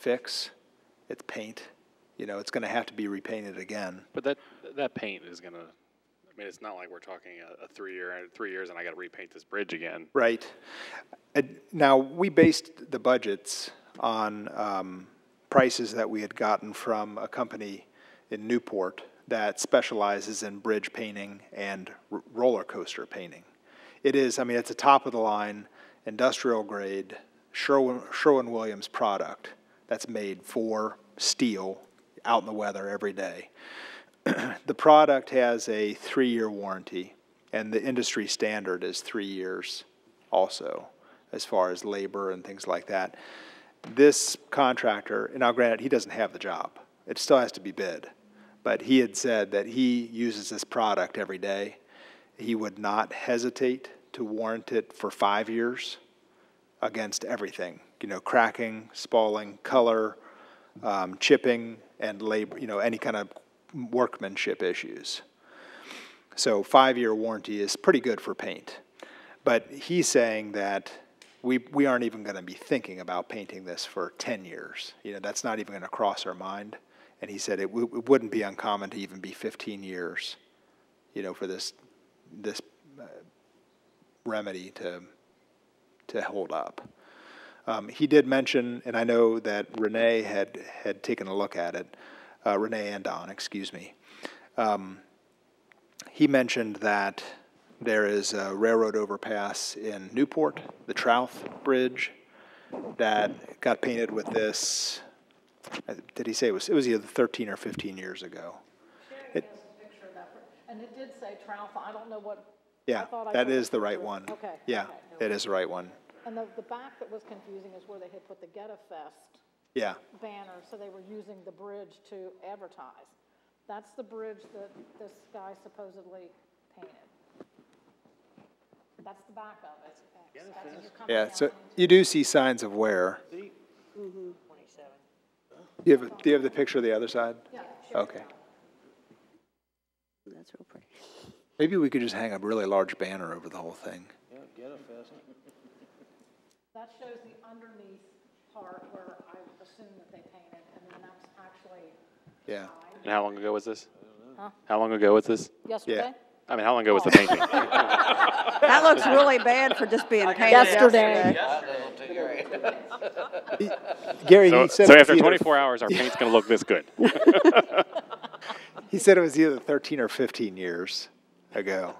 fix. It's paint. You know, it's going to have to be repainted again. But that paint is going to, I mean, it's not like we're talking a 3 years and I got to repaint this bridge again. Right. Now, we based the budgets on prices that we had gotten from a company in Newport that specializes in bridge painting and roller coaster painting. It is, I mean, it's a top-of-the-line, industrial-grade, Sherwin-Williams product that's made for steel out in the weather every day. The product has a 3-year warranty, and the industry standard is 3 years also, as far as labor and things like that. This contractor, and now granted, he doesn't have the job. It still has to be bid. But he had said that he uses this product every day. He would not hesitate to warrant it for 5 years against everything, you know, cracking, spalling, color, chipping, and labor, you know, any kind of workmanship issues. So 5-year warranty is pretty good for paint. But he's saying that we aren't even going to be thinking about painting this for 10 years. You know, that's not even going to cross our mind. And he said it wouldn't be uncommon to even be 15 years, you know, for this remedy to hold up. He did mention, and I know that Renee had taken a look at it, Renee and Don, excuse me. He mentioned that there is a railroad overpass in Newport, the Trouth Bridge, that got painted with this. Did he say it was either 13 or 15 years ago? Sherry has a picture of that, and it did say Trouth. I don't know what. Yeah, that is the right one. Okay. Yeah, okay. it is the right one. And the back that was confusing is where they had put the Getta Fest banner, so they were using the bridge to advertise. That's the bridge that this guy supposedly painted. That's the back of it. That's as you're coming Yeah, down so into- you do see signs of wear. 27. Do you have the picture of the other side? Yeah. Okay. That's real pretty. Maybe we could just hang a really large banner over the whole thing. Yeah, get a pheasant. That shows the underneath part where I assume that they painted, and then that's actually. Yeah. And how long ago was this? Huh? How long ago was this? Yesterday? I mean, how long ago was the painting? That looks really bad for just being painted Yesterday. Gary, So, he said so it was after either- 24 hours, our paint's going to look this good. He said it was either 13 or 15 years ago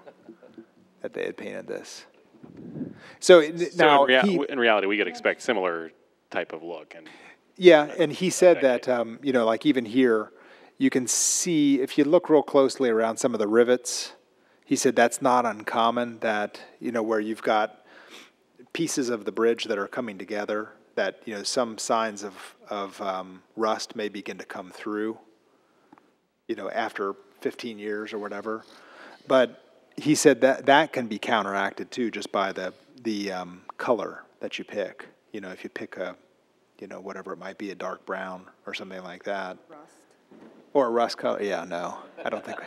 that they had painted this. So now in reality, we could expect similar type of look. And and he said that, you know, like even here, you can see, if you look real closely around some of the rivets, he said that's not uncommon, that, you know, where you've got pieces of the bridge that are coming together, that, you know, some signs of rust may begin to come through, you know, after 15 years or whatever. But he said that can be counteracted too, just by the color that you pick. You know, if you pick a, you know, whatever it might be, a dark brown or something like that. Rust. Or a rust color. Yeah, no, I don't think.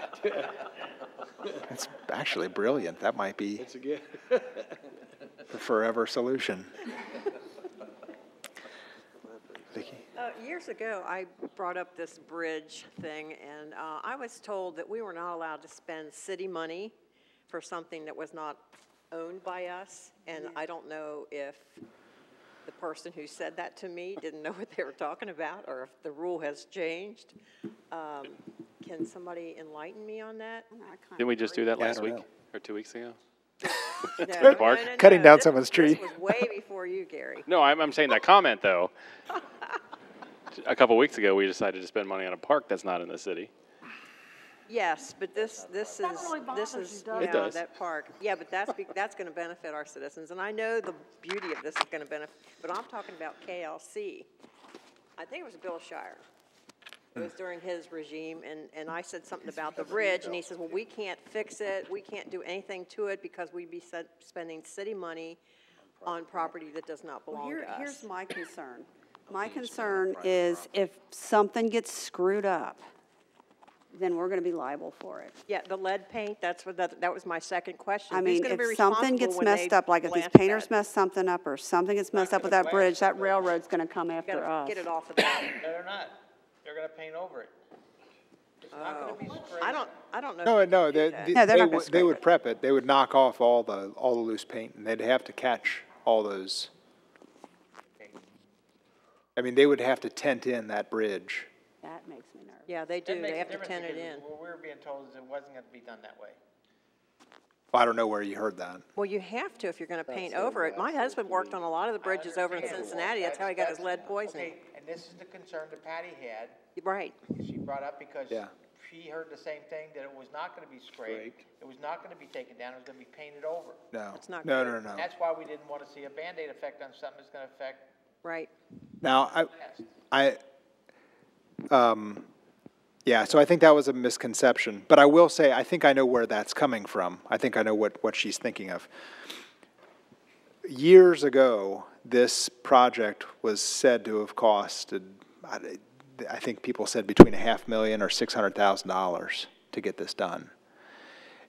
It's actually brilliant. That might be the forever solution. Vicki? Years ago, I brought up this bridge thing, and I was told that we were not allowed to spend city money for something that was not owned by us, and I don't know if the person who said that to me didn't know what they were talking about, or if the rule has changed. Can somebody enlighten me on that? didn't we just do that Yeah, I last don't week know. or 2 weeks ago? No, park? Cutting down This someone's tree. This was way before you, Gary. No, I'm saying that comment, though. A couple weeks ago, we decided to spend money on a park that's not in the city. Yes, but this That is, really this bothers is, you, doesn't it? yeah, does. that park. Yeah, but that's going to benefit our citizens, and I know the beauty of this is going to benefit, but I'm talking about KLC. I think it was Bill Shire. It was during his regime, and I said something about the bridge, and he says, well, we can't fix it, we can't do anything to it because we'd be spending city money on property that does not belong to us. Here's my concern. My concern is if something gets screwed up, then we're gonna be liable for it. Yeah, the lead paint, that's what, that was my second question. I Who's mean, gonna be if something responsible gets when they messed up, like if these blast painters that? mess something up or something gets messed up with that bridge, that railroad's gonna come after Gotta us. get it off of that. No, they're not. They're gonna paint over it. It's not gonna be sprayed. I don't know. No, if no, you they, can do that. they No, they're not gonna they scrape would it. prep it. They would knock off all the loose paint, and they'd have to catch all those. I mean, they would have to tent in that bridge. That makes me nervous. Yeah, they That do, makes they a have to difference tent it because in. What we were being told is it wasn't gonna be done that way. I don't know where you heard that. Well, you have to if you're gonna paint over it. My husband worked on a lot of the bridges over in Cincinnati, that's how he got his lead poisoning. Okay, and this is the concern that Patty had, Right, she brought up because Yeah. she heard the same thing, that it was not gonna be sprayed, it was not gonna be taken down, it was gonna be painted over. No, It's not no, good. no, no. And that's why we didn't wanna see a Band-Aid effect on something that's gonna affect right. Now, last. yeah, so I think that was a misconception. But I will say, I think I know where that's coming from. I think I know what she's thinking of. Years ago, this project was said to have costed, I think people said between $500,000 or $600,000 to get this done.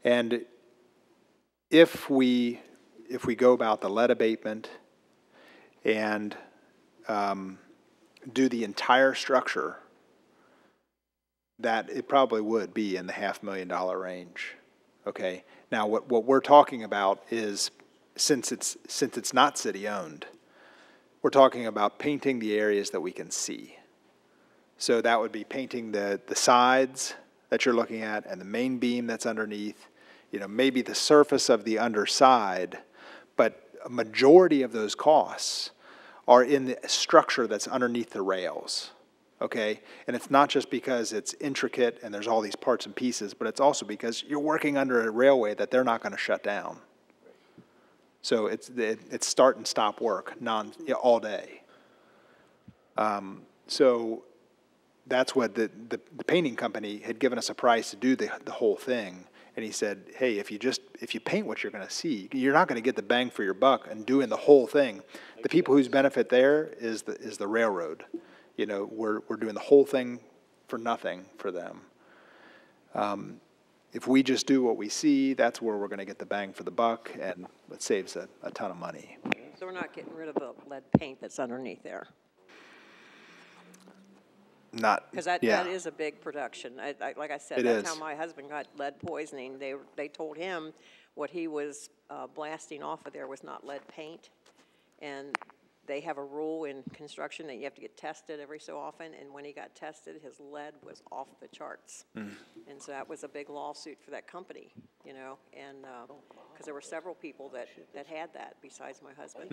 And if we go about the lead abatement and do the entire structure, that it probably would be in the $500,000 range. Okay. Now, what we're talking about is, since it's not city owned, we're talking about painting the areas that we can see. So that would be painting the sides that you're looking at and the main beam that's underneath. You know, maybe the surface of the underside, but a majority of those costs are in the structure that's underneath the rails. Okay, and it's not just because it's intricate and there's all these parts and pieces, but it's also because you're working under a railway that they're not going to shut down. So it's start and stop work all day. So that's what the painting company had given us a price to do the whole thing, and he said, hey, if you paint what you're going to see, you're not going to get the bang for your buck and doing the whole thing. The people whose benefit there is the railroad. You know, we're doing the whole thing for nothing for them. If we just do what we see, that's where we're going to get the bang for the buck, and it saves a ton of money. So we're not getting rid of the lead paint that's underneath there? Not, Because that is a big production. Like I said, It that's is. how my husband got lead poisoning. They told him what he was blasting off of there was not lead paint. And they have a rule in construction that you have to get tested every so often, and when he got tested, his lead was off the charts. And so that was a big lawsuit for that company, you know, and, because there were several people that had that besides my husband.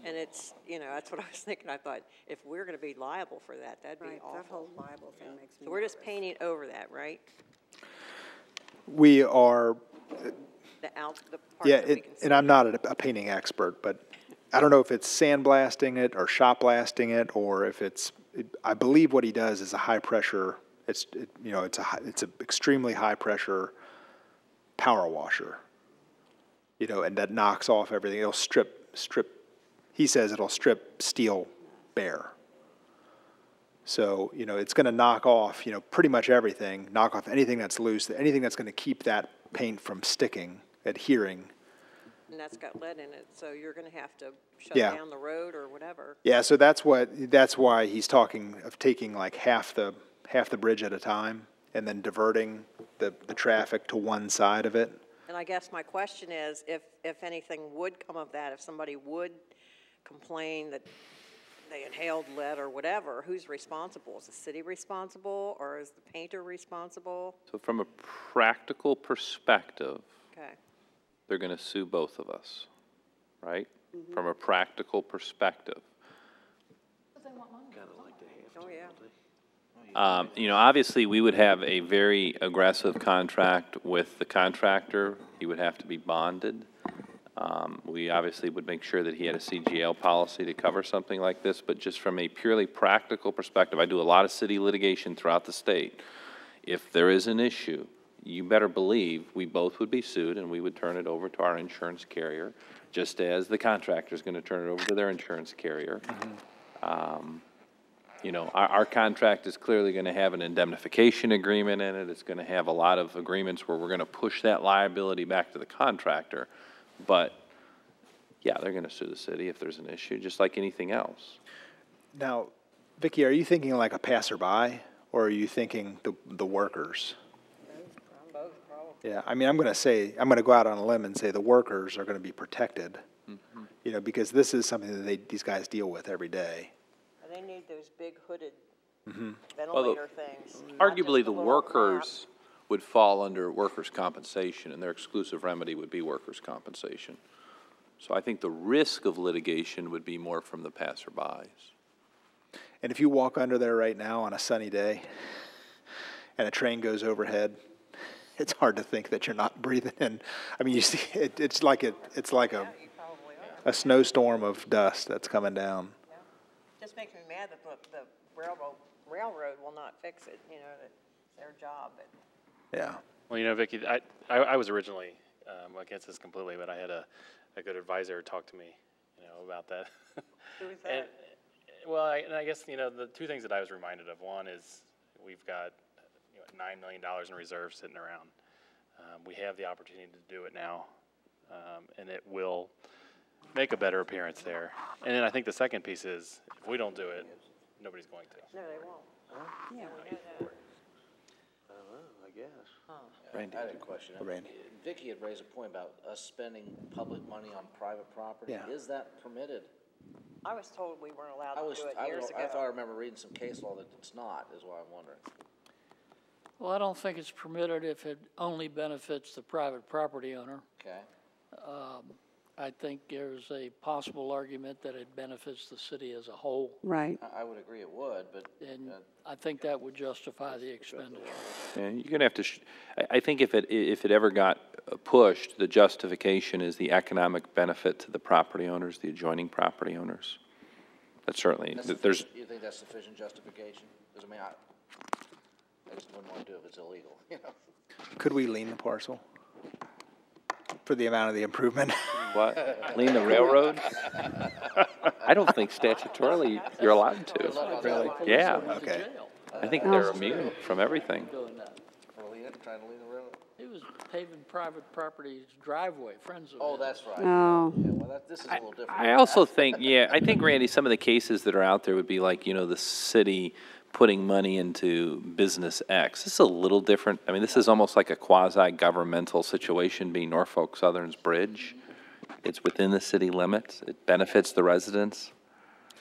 And it's, you know, that's what I was thinking. I thought, if we're gonna be liable for that, that'd be Right, that awful. whole liable thing makes me So we're just nervous. painting over that, right? we are, The part yeah, that we can see. and I'm not a painting expert, but I don't know if it's sandblasting it or shot blasting it, or if I believe what he does is a high pressure, it's an extremely high pressure power washer, you know, and that knocks off everything. It'll strip, he says it'll strip steel bare. So, you know, it's going to knock off, you know, pretty much everything, knock off anything that's loose, anything that's going to keep that paint from sticking, adhering. And that's got lead in it, so you're gonna have to shut Yeah. down the road or whatever. Yeah, so that's why he's talking of taking like half the bridge at a time and then diverting the traffic to one side of it. And I guess my question is, if anything would come of that, if somebody would complain that they inhaled lead or whatever, who's responsible? Is the city responsible, or is the painter responsible? So from a practical perspective, Okay, they're going to sue both of us, right? From a practical perspective. oh, yeah. You know, obviously, we would have a very aggressive contract with the contractor. He would have to be bonded. We obviously would make sure that he had a CGL policy to cover something like this, but just from a purely practical perspective, I do a lot of city litigation throughout the state. If there is an issue, you better believe we both would be sued, and we would turn it over to our insurance carrier, just as the contractor's going to turn it over to their insurance carrier. You know, our contract is clearly going to have an indemnification agreement in it. It's going to have a lot of agreements where we're going to push that liability back to the contractor. But, yeah, they're going to sue the city if there's an issue, just like anything else. Now, Vicki, are you thinking like a passerby, or are you thinking the workers? Both, probably. Yeah, I mean, I'm going to go out on a limb and say the workers are going to be protected, you know, because this is something that these guys deal with every day. And they need those big hooded ventilator things. not just Arguably, the little workers would fall under workers' compensation, and their exclusive remedy would be workers' compensation. So I think the risk of litigation would be more from the passerbys. And if you walk under there right now on a sunny day and a train goes overhead, it's hard to think that you're not breathing in. I mean, you see, it's like you probably are. a snowstorm of dust that's coming down. Yeah. Just makes me mad that the railroad will not fix it, you know, it's their job, but. Yeah. Well, you know, Vicki, I was originally against this completely, but I had a good advisor talk to me, you know, about that. Who was that? Well, I guess, you know, the two things that I was reminded of, one is we've got $9 million in reserves sitting around. We have the opportunity to do it now, and it will make a better appearance there. And then I think the second piece is, if we don't do it, nobody's going to. No, they won't. Yeah. We know that. I guess. Randy. I had a question. Randy. Vicki had raised a point about us spending public money on private property. Yeah. Is that permitted? I was told we weren't allowed I to do it years ago. I thought I remember reading some case law that it's not, is why I'm wondering. Well, I don't think it's permitted if it only benefits the private property owner. Okay. I think there's a possible argument that it benefits the city as a whole, Right. I would agree it would, but. and I think that would justify the expenditure. And you're going to have to, I think if it ever got pushed, the justification is the economic benefit to the property owners, the adjoining property owners. That's certainly, there's, You think that's sufficient justification? Because, I mean, I just wouldn't want to do it if it's illegal, you know? Could we lien the parcel for the amount of the improvement? what, lean the railroad? I don't think statutorily you're allowed to. Really? Yeah, Okay. I think they're immune from everything. Doing that. Trying to lean the railroad? He was paving private property's driveway, friends of Oh, his. that's right. Oh. Yeah, well, this is a little different. I also think, yeah, I think, Randy, some of the cases that are out there would be like, you know, the city putting money into business X. This is a little different. I mean, this is almost like a quasi-governmental situation being Norfolk Southern's bridge. It's within the city limits. It benefits the residents.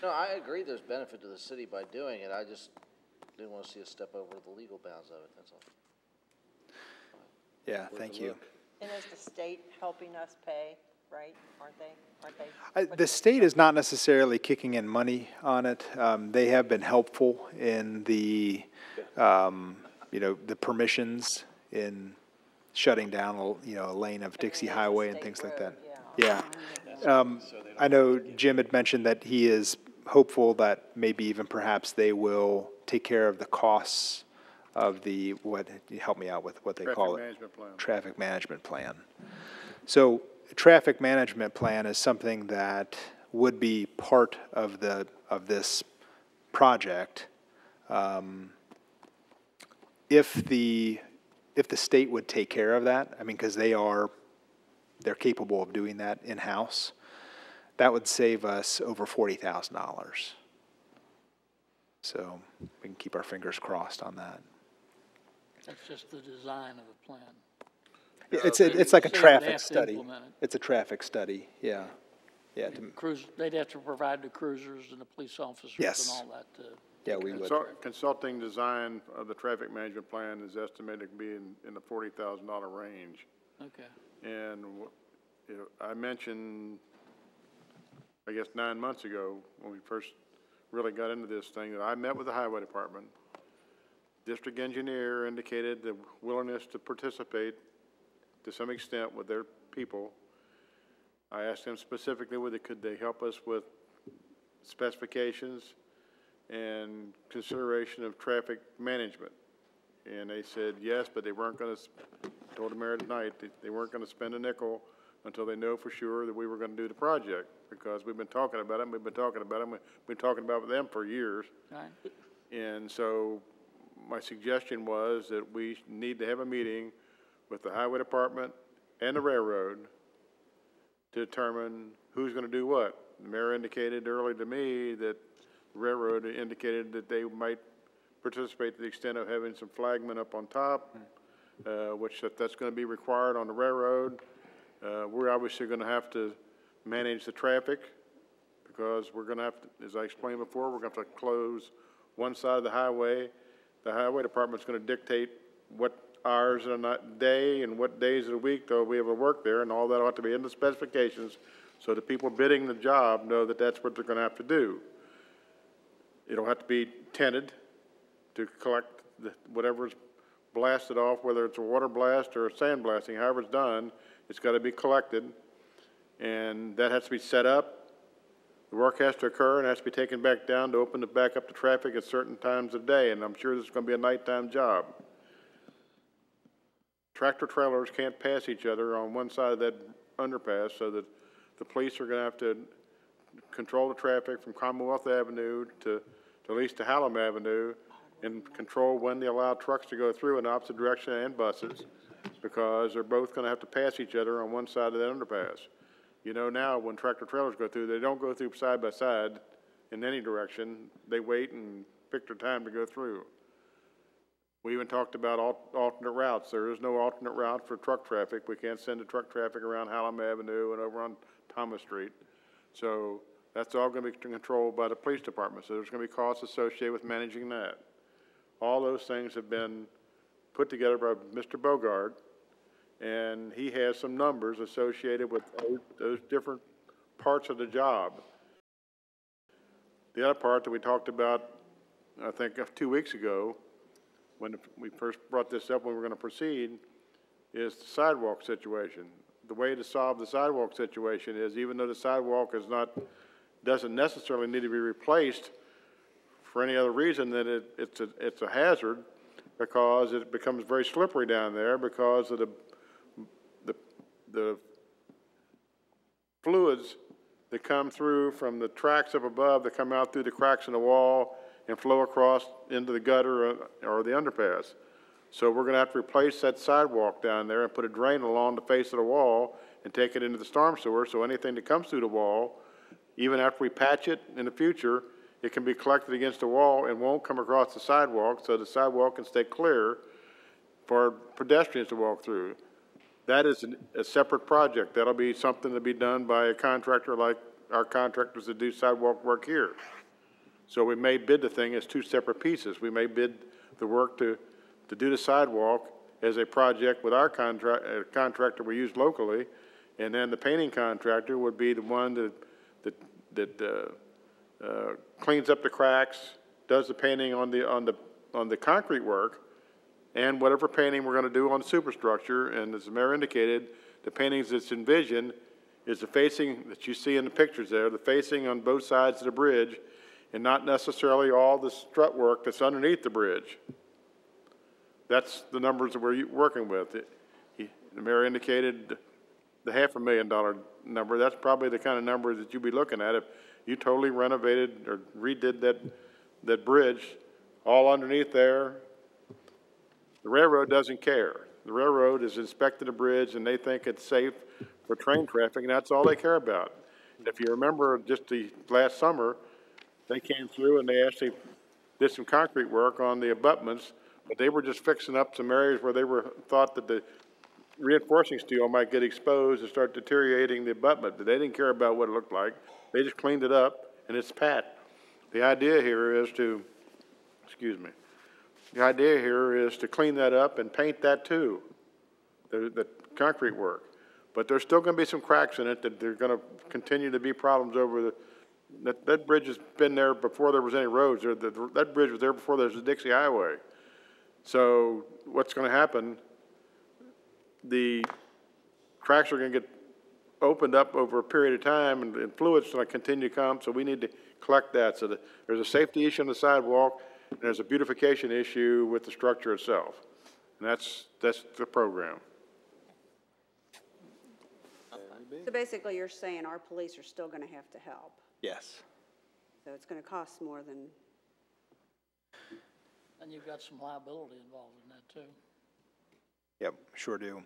No, I agree there's benefit to the city by doing it. I just didn't want to see us step over the legal bounds of it, that's all. Yeah, thank you. And is the state helping us pay, right? Aren't they? The state is not necessarily kicking in money on it. They have been helpful in the, you know, the permissions in shutting down, you know, a lane of Dixie Highway and things like that. Yeah. I know Jim had mentioned that he is hopeful that maybe even perhaps they will take care of the costs of the, what, help me out with what they call it. Traffic management plan. Traffic management plan. So traffic management plan is something that would be part of this project. If the state would take care of that, I mean, because they're capable of doing that in-house, that would save us over $40,000. So we can keep our fingers crossed on that. That's just the design of the plan. It's like a So they traffic have to study. implement it. It's a traffic study, yeah. Yeah, They'd have to provide the cruisers and the police officers Yes. and all that to. yeah, we would. Consulting design of the traffic management plan is estimated to be in the $40,000 range. Okay. And, you know, I mentioned, I guess 9 months ago, when we first really got into this thing, that I met with the highway department. District engineer indicated the willingness to participate to some extent with their people. I asked them specifically whether could they help us with specifications and consideration of traffic management. And they said yes, but they weren't going to, told the mayor tonight, they weren't going to spend a nickel until they know for sure that we were gonna do the project, because we've been talking about it, and we've been talking about it, and we've been talking about them for years. Right. And so my suggestion was that we need to have a meeting with the highway department and the railroad to determine who's gonna do what. The mayor indicated earlier to me that the railroad indicated that they might participate to the extent of having some flagmen up on top, which that's gonna be required on the railroad. We're obviously gonna have to manage the traffic, because we're gonna have to, as I explained before, we're gonna have to close one side of the highway. The highway department's gonna dictate what hours of the day and what days of the week they'll be able to work there, and all that ought to be in the specifications, so the people bidding the job know that that's what they're gonna have to do. It'll have to be tented to collect whatever's blasted off, whether it's a water blast or a sand blasting, however it's done, it's gotta be collected, and that has to be set up. The work has to occur and has to be taken back down to open it back up to traffic at certain times of day, and I'm sure this is gonna be a nighttime job. Tractor trailers can't pass each other on one side of that underpass, so that the police are gonna have to control the traffic from Commonwealth Avenue to at least to Hallam Avenue, and control when they allow trucks to go through in the opposite direction and buses, because they're both gonna have to pass each other on one side of that underpass. You know, now when tractor trailers go through, they don't go through side by side in any direction. They wait and pick their time to go through. We even talked about alternate routes. There is no alternate route for truck traffic. We can't send the truck traffic around Hallam Avenue and over on Thomas Street. So that's all gonna be controlled by the police department. So there's gonna be costs associated with managing that. All those things have been put together by Mr. Bogard, and he has some numbers associated with those different parts of the job. The other part that we talked about, I think 2 weeks ago, when we first brought this up when we were gonna proceed, is the sidewalk situation. The way to solve the sidewalk situation is, even though the sidewalk doesn't necessarily need to be replaced for any other reason than it's a hazard, because it becomes very slippery down there because of the fluids that come through from the tracks up above, that come out through the cracks in the wall and flow across into the gutter or the underpass. So we're gonna have to replace that sidewalk down there and put a drain along the face of the wall and take it into the storm sewer, so anything that comes through the wall, even after we patch it in the future, it can be collected against the wall and won't come across the sidewalk, so the sidewalk can stay clear for pedestrians to walk through. That is a separate project. That'll be something to be done by a contractor like our contractors that do sidewalk work here. So we may bid the thing as two separate pieces. We may bid the work to do the sidewalk as a project with our contractor we use locally, and then the painting contractor would be the one that cleans up the cracks, does the painting on the concrete work, and whatever painting we're going to do on the superstructure. And as the mayor indicated, the paintings that's envisioned is the facing that you see in the pictures there, the facing on both sides of the bridge, and not necessarily all the strut work that's underneath the bridge. That's the numbers that we're working with. The mayor indicated the $500,000 number. That's probably the kind of number that you'd be looking at if you totally renovated or redid that bridge all underneath there. The railroad doesn't care. The railroad has inspected the bridge and they think it's safe for train traffic, and that's all they care about. And if you remember just the last summer, they came through and they actually did some concrete work on the abutments, but they were just fixing up some areas where they thought that the reinforcing steel might get exposed and start deteriorating the abutment, but they didn't care about what it looked like. They just cleaned it up, and it's pat. The idea here is to clean that up and paint that too, the concrete work. But there's still going to be some cracks in it that there are going to continue to be problems over that bridge has been there before there was any roads. That bridge was there before there was a Dixie Highway. So what's going to happen, the cracks are going to get opened up over a period of time, and fluid's going to continue to come, so we need to collect that. So there's a safety issue on the sidewalk, and there's a beautification issue with the structure itself. And that's the program. So basically, you're saying our police are still gonna have to help, Yes. so it's gonna cost more than, And you've got some liability involved in that too. Yep, sure do.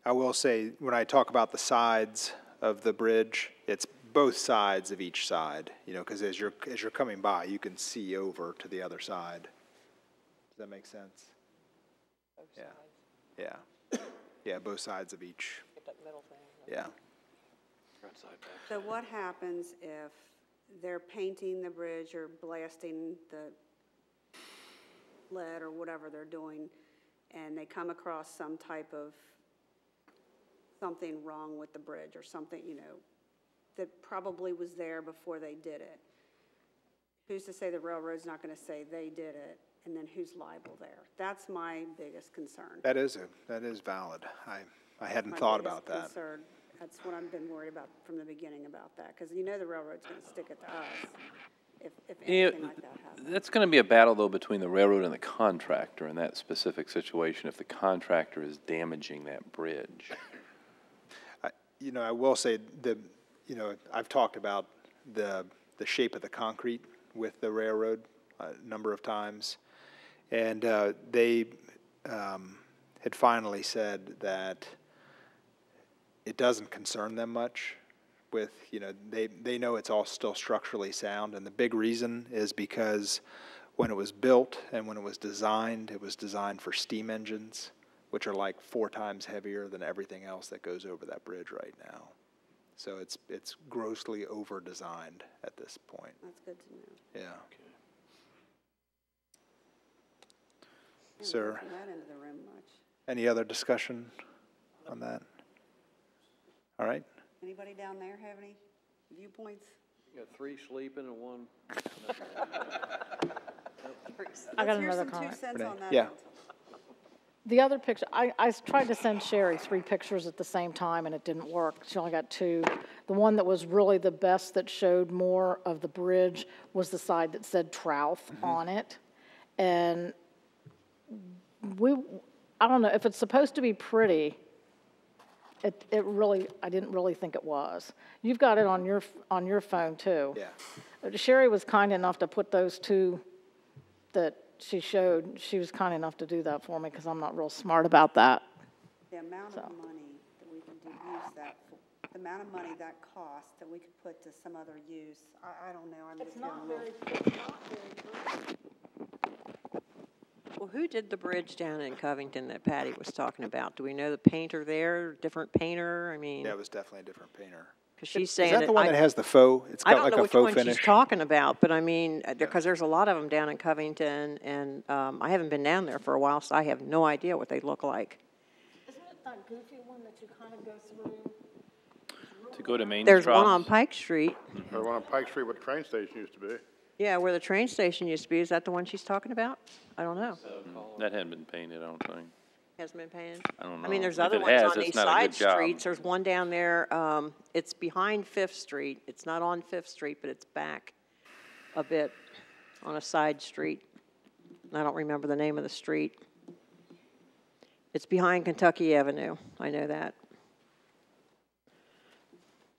I will say, when I talk about the sides of the bridge, it's both sides of each side, you know, because as you're coming by, you can see over to the other side. Does that make sense? Yeah. Yeah. Yeah, both sides of each. Get that middle thing. Yeah. so what happens if they're painting the bridge or blasting the lead or whatever they're doing, and they come across some type of something wrong with the bridge or something, you know, that probably was there before they did it? Who's to say the railroad's not gonna say they did it, and then who's liable there? That's my biggest concern. That is valid. I hadn't My thought biggest about that. concern. That's what I've been worried about from the beginning about that, because you know the railroad's gonna stick it to us if anything like that happens. That's going to be a battle, though, between the railroad and the contractor in that specific situation, if the contractor is damaging that bridge. You know, I will say I've talked about the shape of the concrete with the railroad a number of times, and they had finally said that it doesn't concern them much with, you know, they know it's all still structurally sound, and the big reason is because when it was built and when it was designed for steam engines, which are like 4 times heavier than everything else that goes over that bridge right now. So it's grossly over-designed at this point. That's good to know. Yeah. I Sir, didn't bring that into the room much. any other discussion on that? All right. Anybody down there have any viewpoints? You got 3 sleeping and 1. I got Let's hear another some comment. 2 cents on that. Yeah. The other picture, I tried to send Sherry 3 pictures at the same time, and it didn't work. She only got 2. The one that was really the best, that showed more of the bridge, was the side that said Trouth on it. And I don't know, if it's supposed to be pretty, it really, I didn't really think it was. You've got it on your phone too. Yeah. Sherry was kind enough to put those 2 that she showed. She was kind enough to do that for me because I'm not real smart about that. The amount of money that we can use that, the amount of money that costs that we could put to some other use, I don't know. I'm It's just not feeling very true. Well, who did the bridge down in Covington that Patty was talking about? Do we know the painter there, different painter? I mean, Yeah, it was definitely a different painter. because she's Is saying that the one I- that has the faux? It's I got don't like know a which faux one finish. she's talking about, but I mean, because there's a lot of them down in Covington, and I haven't been down there for a while, so I have no idea what they look like. Isn't it that goofy one that you kind of go through? To go to Main There's one on Strasse. Pike Street. Or one on Pike Street where the train station used to be. Yeah, where the train station used to be. Is that the one she's talking about? I don't know. That hadn't been painted, I don't think. Hasn't been painted? I don't I mean, know. there's If other it ones has, on it's these not a side good job. streets. There's one down there, it's behind Fifth Street. It's not on Fifth Street, but it's back a bit on a side street. I don't remember the name of the street. It's behind Kentucky Avenue. I know that.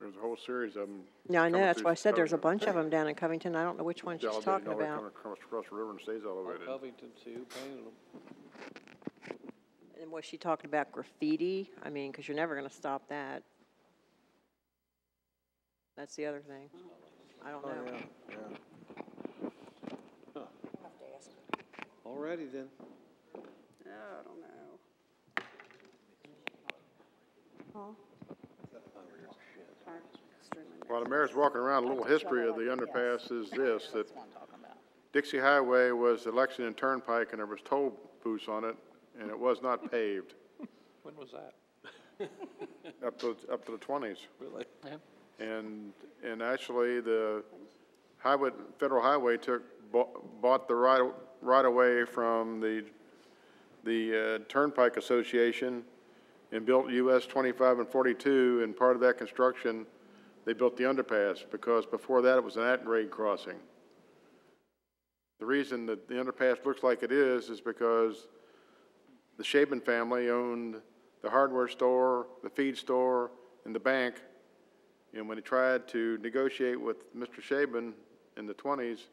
There's a whole series of them. Yeah, I know. That's why I said there's a bunch of them down in Covington. I don't know which one she's Elevated, talking you know, they about. come across the river and stays elevated. Covington, see who painted them. And was she talking about graffiti? I mean, because you're never going to stop that. That's the other thing. I don't know. Alrighty then. I don't know. While the mayor's walking around, a little history of the underpass is this, that Dixie Highway was the Lexington Turnpike and there was toll booths on it, and it was not paved When was that? up to the 20s. Really? And actually, the Federal Highway bought the right of way from the Turnpike Association and built US 25 and 42, and part of that construction, they built the underpass, because before that it was an at-grade crossing. The reason that the underpass looks like it is because the Shaban family owned the hardware store, the feed store, and the bank And when he tried to negotiate with Mr. Shaban in the 20s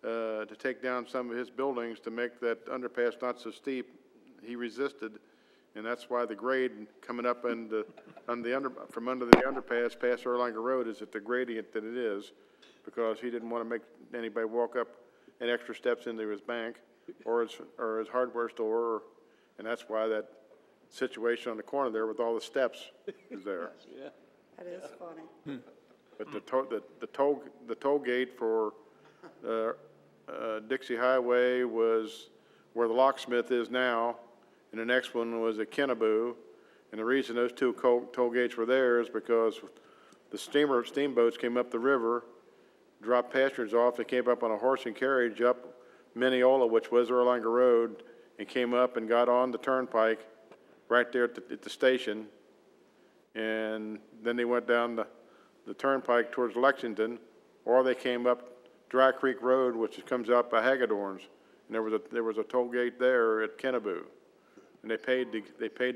to take down some of his buildings to make that underpass not so steep, he resisted. And that's why the grade coming up from under the underpass past Erlanger Road is at the gradient that it is, because he didn't want to make anybody walk up an extra steps into his bank or his hardware store, and that's why that situation on the corner there with all the steps is there. Yeah. That is funny. But the toll gate for Dixie Highway was where the locksmith is now, and the next one was at Kenneboo. And the reason those two toll gates were there is because the steamboats came up the river, dropped passengers off. They came up on a horse and carriage up Mineola, which was Erlanger Road, and came up and got on the turnpike right there at the station. And then they went down the turnpike towards Lexington, or they came up Dry Creek Road, which comes out by Hagedorn's. And there was a toll gate there at Kenneboo. And they paid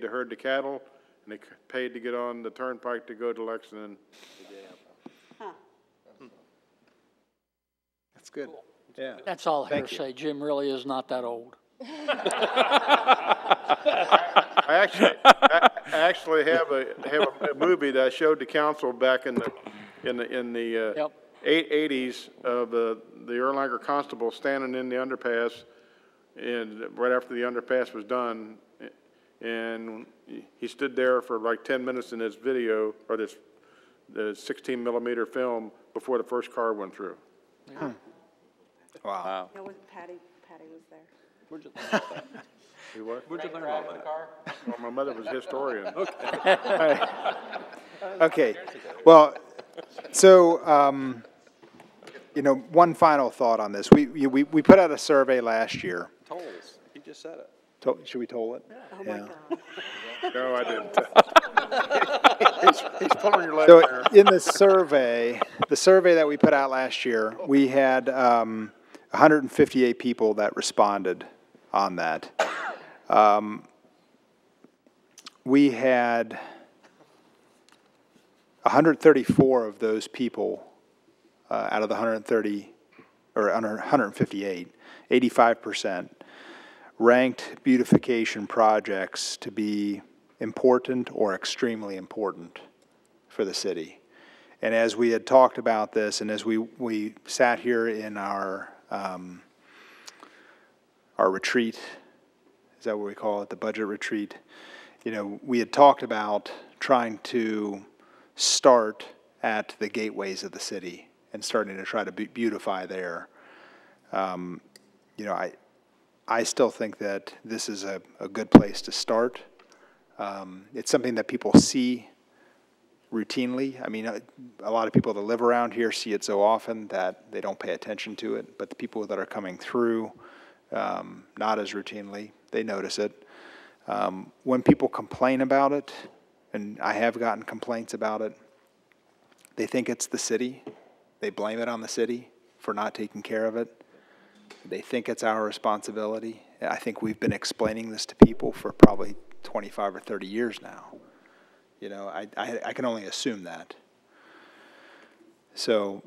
to herd the cattle, and they paid to get on the turnpike to go to Lexington. Huh. That's good. Yeah. That's all Thank hearsay. Jim really is not that old. I actually have a movie that I showed to council back in the 80s of the Erlanger constable standing in the underpass, and right after the underpass was done, and he stood there for like 10 minutes in this video, or the 16 millimeter film, before the first car went through. Wow. Wow. Yeah, Patty was there. Where'd you learn all that? You what? Where'd you learn all that? Well, my mother was a historian. Okay. Well, so, one final thought on this. We put out a survey last year. Tolls. He just said it. Should we toll it? Oh, my God. No, I didn't. He's pulling your leg So there. in the survey that we put out last year, we had 158 people that responded on that. We had 134 of those people out of the 158, 85%, ranked beautification projects to be important or extremely important for the city. And as we had talked about this, and as we sat here in our retreat, is that what we call it, the budget retreat, we had talked about trying to start at the gateways of the city and starting to try to beautify there. I still think that this is a good place to start. It's something that people see routinely. I mean, a lot of people that live around here see it so often that they don't pay attention to it, but the people that are coming through, not as routinely, they notice it. When people complain about it, and I have gotten complaints about it, they think it's the city. They blame it on the city for not taking care of it. They think it's our responsibility. I think we've been explaining this to people for probably 25 or 30 years now. I can only assume that. So,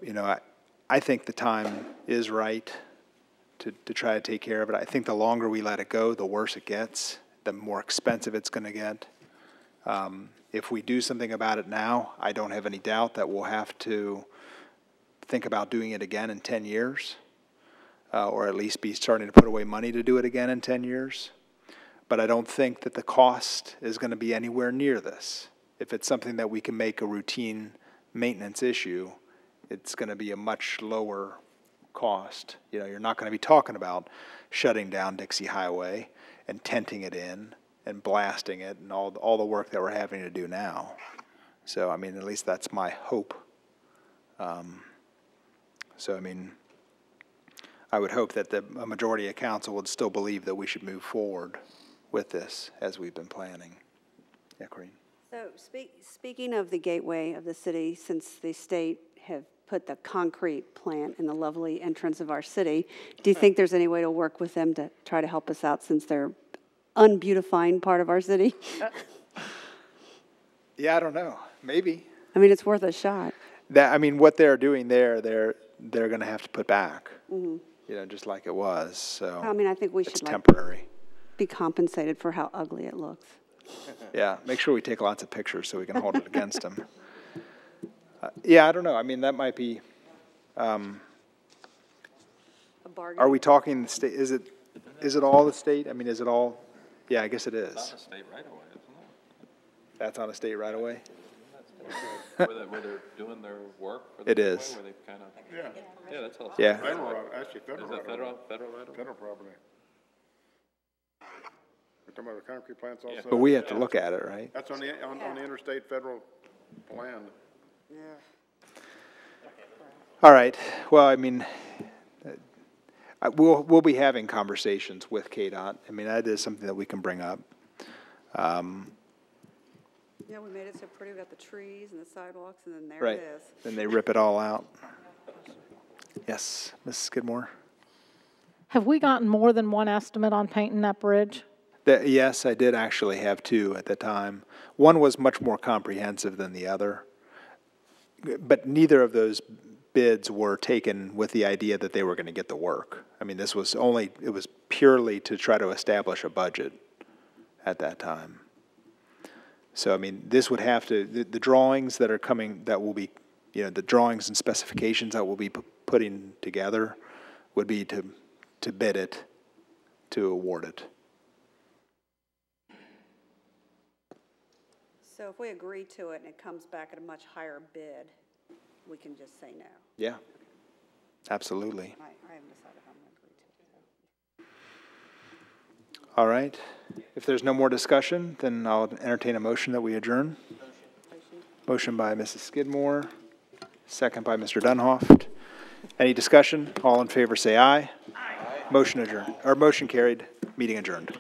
I think the time is right to try to take care of it. I think the longer we let it go, the worse it gets, the more expensive it's going to get. If we do something about it now, I don't have any doubt that we'll have to think about doing it again in 10 years. Or at least be starting to put away money to do it again in 10 years. But I don't think that the cost is going to be anywhere near this. If it's something that we can make a routine maintenance issue, it's going to be a much lower cost. You're not going to be talking about shutting down Dixie Highway and tenting it in and blasting it and all the work that we're having to do now. So, at least that's my hope. I would hope that a majority of council would still believe that we should move forward with this as we've been planning. Yeah, Corinne. So speaking of the gateway of the city, since the state have put the concrete plant in the lovely entrance of our city, do you think there's any way to work with them to try to help us out since they're unbeautifying part of our city? Yeah, I don't know. Maybe. I mean, it's worth a shot. That, I mean, what they're doing there, they're gonna have to put back, you know, just like it was, so. I mean, I think we It's should like temporary. be compensated for how ugly it looks. Yeah, make sure we take lots of pictures so we can hold it against them. Yeah, I don't know, I mean, that might be, A bargain. are we talking the state, is it all the state? I mean, is it all, yeah, I guess it is. state right away, isn't That's on a state right away? it? Where they're doing their work for the It right of is. way, where they've kind of, Yeah, yeah, that's all. Yeah. federal, actually Is federal. that right away. federal right of way? Federal property. We're talking about the concrete plants also? But we have to look at it, right? That's on the interstate federal land. All right, well, I mean, we'll be having conversations with KDOT. I mean, that is something that we can bring up. Yeah, we made it so pretty. We got the trees and the sidewalks, and then there Right, it is. then they rip it all out. Yes, Mrs. Skidmore? Have we gotten more than one estimate on painting that bridge? Yes, I did actually have two at the time. One was much more comprehensive than the other, but neither of those bids were taken with the idea that they were going to get the work. I mean, it was purely to try to establish a budget at that time. So, I mean, this would have to, the drawings that are coming, that will be, you know, the drawings and specifications that we'll be putting together would be to bid it, to award it. So if we agree to it and it comes back at a much higher bid, we can just say no. Yeah, absolutely. I haven't decided if I'm going to agree to it. All right. If there's no more discussion, then I'll entertain a motion that we adjourn. Motion by Mrs. Skidmore, second by Mr. Dunhoff. Any discussion? All in favor say aye. Aye. Motion adjourned, or motion carried, meeting adjourned.